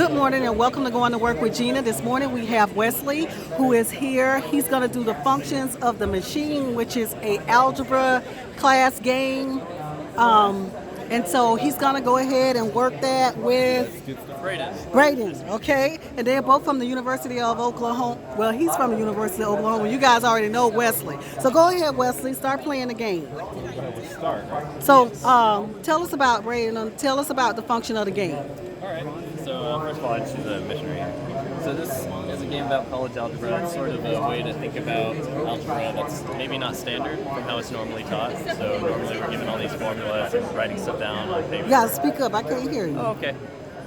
Good morning and welcome to Going to Work with Gena. This morning we have Wesley who is here. He's going to do the functions of the machine, which is a algebra class game. And so he's going to go ahead and work that with Braden, okay? And they're both from the University of Oklahoma. Well, he's from the University of Oklahoma. You guys already know Wesley. So go ahead, Wesley. Start playing the game. So tell us about Braden. Tell us about the function of the game. All right. So first of all, I choose a missionary. So this is a game about college algebra. It's sort of a way to think about algebra that's maybe not standard from how it's normally taught. So normally we're given all these formulas and writing stuff down on paper. Yeah, speak up. I can't hear you. Oh, okay.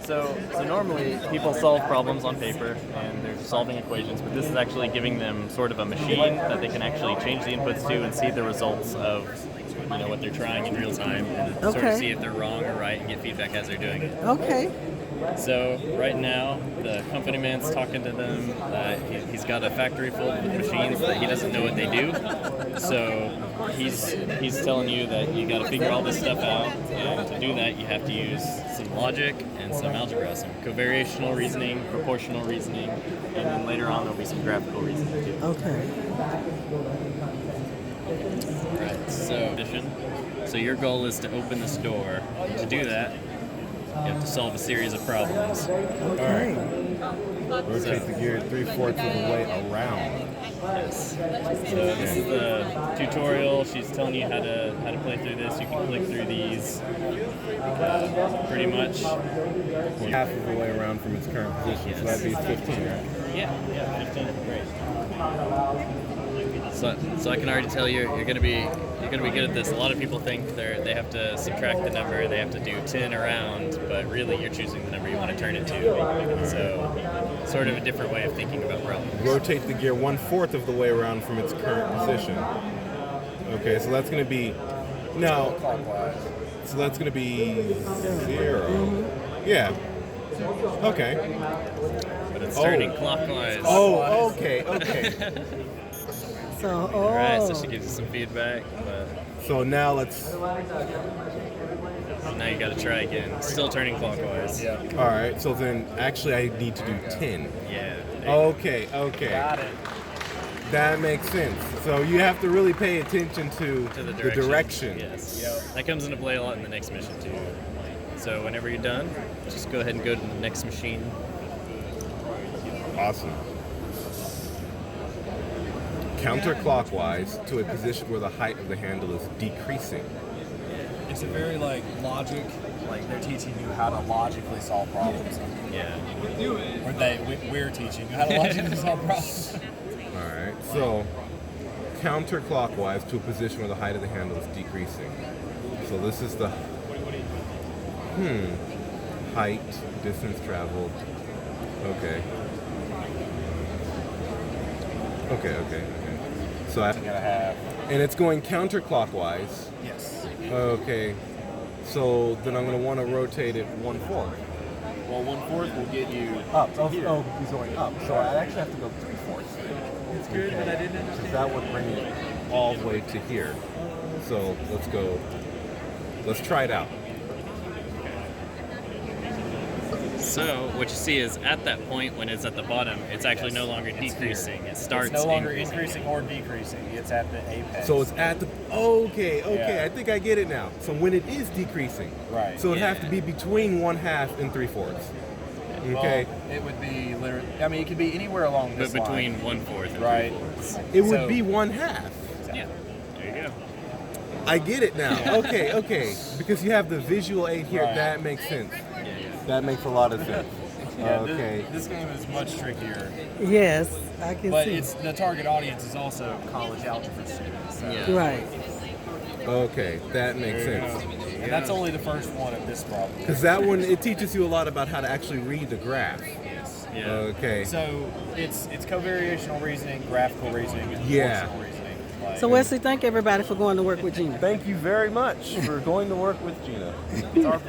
So normally people solve problems on paper and they're solving equations, but this is actually giving them sort of a machine that they can actually change the inputs to and see the results of what they're trying in real time and sort of see if they're wrong or right and get feedback as they're doing it. Okay. So right now, the accompanist's talking to them. He's got a factory full of machines that he doesn't know what they do. So he's telling you that you got to figure all this stuff out, and to do that, you have to use some logic and some algebra, some covariational reasoning, proportional reasoning, and then later on there'll be some graphical reasoning too. Okay. Right. So your goal is to open this door. To do that, you have to solve a series of problems. Okay. Rotate the gear 3/4 of the way around. Yes. So this is the tutorial. She's telling you how to play through this. You can click through these pretty much. Half of the way around from its current position. Yes. So that'd be 15, right? Yeah, 15. Great. So I can already tell you you're gonna be good at this. A lot of people think they have to subtract the number, they have to do 10 around, but really you're choosing the number you want to turn it to. So sort of a different way of thinking about problems. Rotate the gear 1/4 of the way around from its current position. Okay, so that's going to be now. So that's going to be 0. Yeah. Okay. But it's turning clockwise. Oh, okay. So, All right, so she gives you some feedback, but So now now you got to try again. Still turning clockwise. Yeah. all right. So then, actually, I need to do 10. Yeah. Okay. Got it. That makes sense. So you have to really pay attention to The the direction. Yes. That comes into play a lot in the next mission too. So whenever you're done, just go ahead and go to the next machine. Awesome. Counterclockwise to a position where the height of the handle is decreasing. It's a very logic, they're teaching you how to logically solve problems. Yeah. Or we're teaching you how to logically solve problems. All right. So counterclockwise to a position where the height of the handle is decreasing. So this is the height, distance traveled. Okay. So and it's going counterclockwise. Yes. Okay. So then I'm going to want to rotate it 1/4. Well, 1/4 will get you Up. Oh, he's going up. So I actually have to go 3/4. It's good, but I didn't understand. Because that would bring it all the way to here. So let's go. Let's try it out. So what you see is at that point when it's at the bottom, it's actually no longer decreasing. It starts It's no longer increasing. increasing or decreasing. It's at the apex. So it's at the. Okay. Yeah. I think I get it now. So when it is decreasing, Right. So it has to be between 1/2 and 3/4. Okay. Well, it would be literally. I mean, it could be anywhere along But this between line. 1/4 and Right. 3/4. It would So- be 1/2. Yeah. There you go. I get it now. Okay. Because you have the visual aid here. Right. That makes sense. Yeah. That makes a lot of sense. Yeah, Okay. This game is much trickier, yes, I can but see. it's the target audience is also college algebra students. So. Yeah. Right. Okay. That makes There you sense. go. And that's only the first one of this problem. Because that one, it teaches you a lot about how to actually read the graph. Yes. Yeah. Okay. So it's covariational reasoning, graphical reasoning, and Yeah. proportional reasoning. So Wesley, thank everybody for going to work with Gena. Thank you very much for going to work with Gena. It's our pleasure.